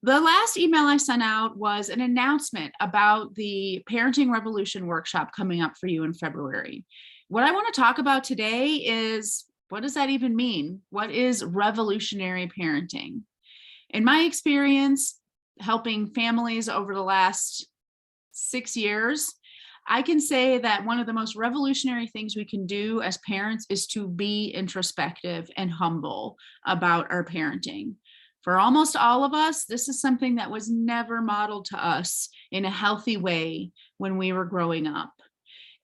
The last email I sent out was an announcement about the Parenting Revolution workshop coming up for you in February. What I want to talk about today is, what does that even mean? What is revolutionary parenting? In my experience, helping families over the last 6 years, I can say that one of the most revolutionary things we can do as parents is to be introspective and humble about our parenting. For almost all of us, this is something that was never modeled to us in a healthy way when we were growing up.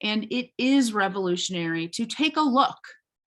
And it is revolutionary to take a look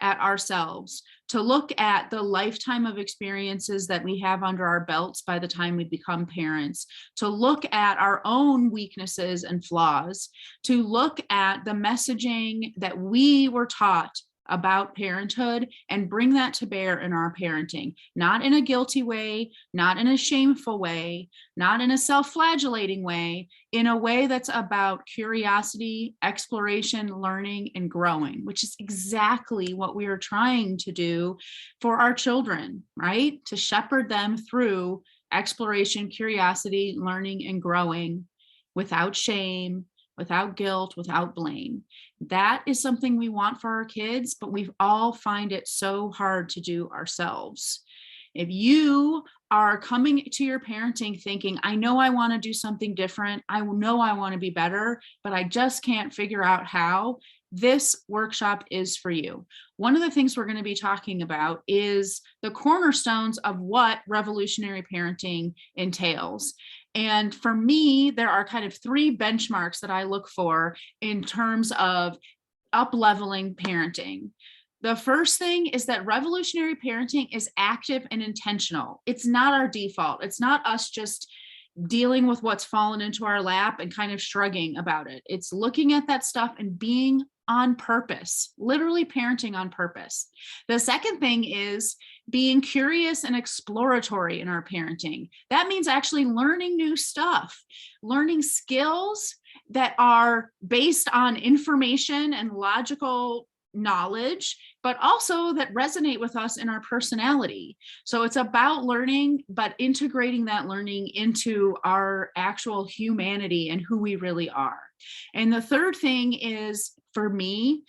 at ourselves, to look at the lifetime of experiences that we have under our belts by the time we become parents, to look at our own weaknesses and flaws, to look at the messaging that we were taught about parenthood and bring that to bear in our parenting, not in a guilty way, not in a shameful way, not in a self-flagellating way, in a way that's about curiosity, exploration, learning, and growing, which is exactly what we are trying to do for our children, right? To shepherd them through exploration, curiosity, learning, and growing without shame, without guilt, without blame. That is something we want for our kids, but we all find it so hard to do ourselves. If you are coming to your parenting thinking, I know I want to do something different, I know I want to be better, but I just can't figure out how, this workshop is for you. One of the things we're going to be talking about is the cornerstones of what revolutionary parenting entails. And for me, there are kind of 3 benchmarks that I look for in terms of up-leveling parenting. The first thing is that revolutionary parenting is active and intentional. It's not our default. It's not us just dealing with what's fallen into our lap and kind of shrugging about it. It's looking at that stuff and being on purpose, literally parenting on purpose. The second thing is being curious and exploratory in our parenting. That means actually learning new stuff, learning skills that are based on information and logical knowledge, but also that resonate with us in our personality. So it's about learning, but integrating that learning into our actual humanity and who we really are. And the third thing is, for me,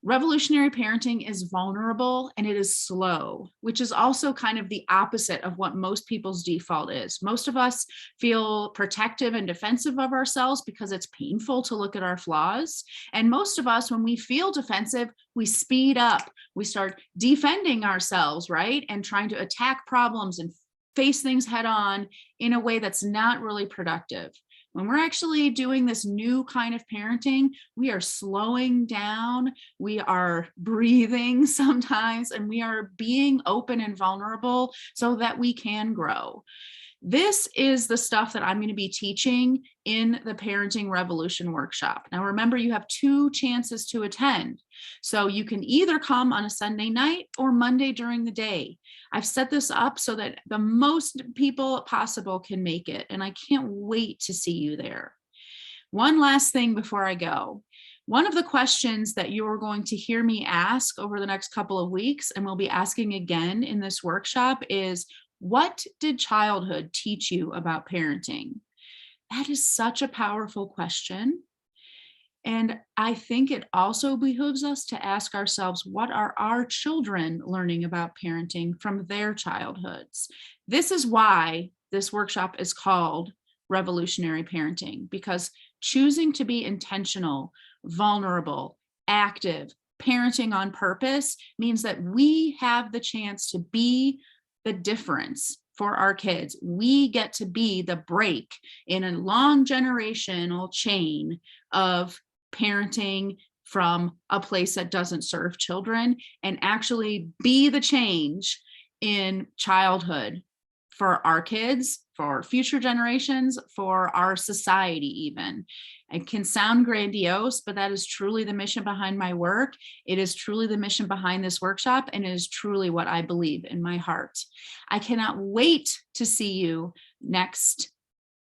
revolutionary parenting is vulnerable and it is slow, which is also kind of the opposite of what most people's default is. Most of us feel protective and defensive of ourselves because it's painful to look at our flaws. And most of us, when we feel defensive, we speed up. We start defending ourselves, right? And trying to attack problems and face things head on in a way that's not really productive. When we're actually doing this new kind of parenting, we are slowing down, we are breathing sometimes, and we are being open and vulnerable so that we can grow. This is the stuff that I'm going to be teaching in the Parenting Revolution workshop. Now, remember, you have 2 chances to attend. So you can either come on a Sunday night or Monday during the day. I've set this up so that the most people possible can make it, and I can't wait to see you there. One last thing before I go. One of the questions that you're going to hear me ask over the next couple of weeks, and we'll be asking again in this workshop, is, what did childhood teach you about parenting? That is such a powerful question. And I think it also behooves us to ask ourselves, what are our children learning about parenting from their childhoods? This is why this workshop is called Revolutionary Parenting, because choosing to be intentional, vulnerable, active, parenting on purpose means that we have the chance to be the difference for our kids. We get to be the break in a long generational chain of parenting from a place that doesn't serve children, and actually be the change in childhood for our kids, for future generations, for our society even. It can sound grandiose, but that is truly the mission behind my work. It is truly the mission behind this workshop, and it is truly what I believe in my heart. I cannot wait to see you next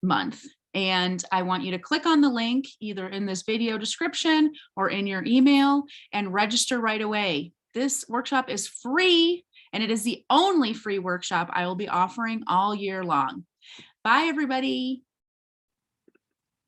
month. And I want you to click on the link either in this video description or in your email and register right away. This workshop is free, and it is the only free workshop I will be offering all year long. Bye, everybody.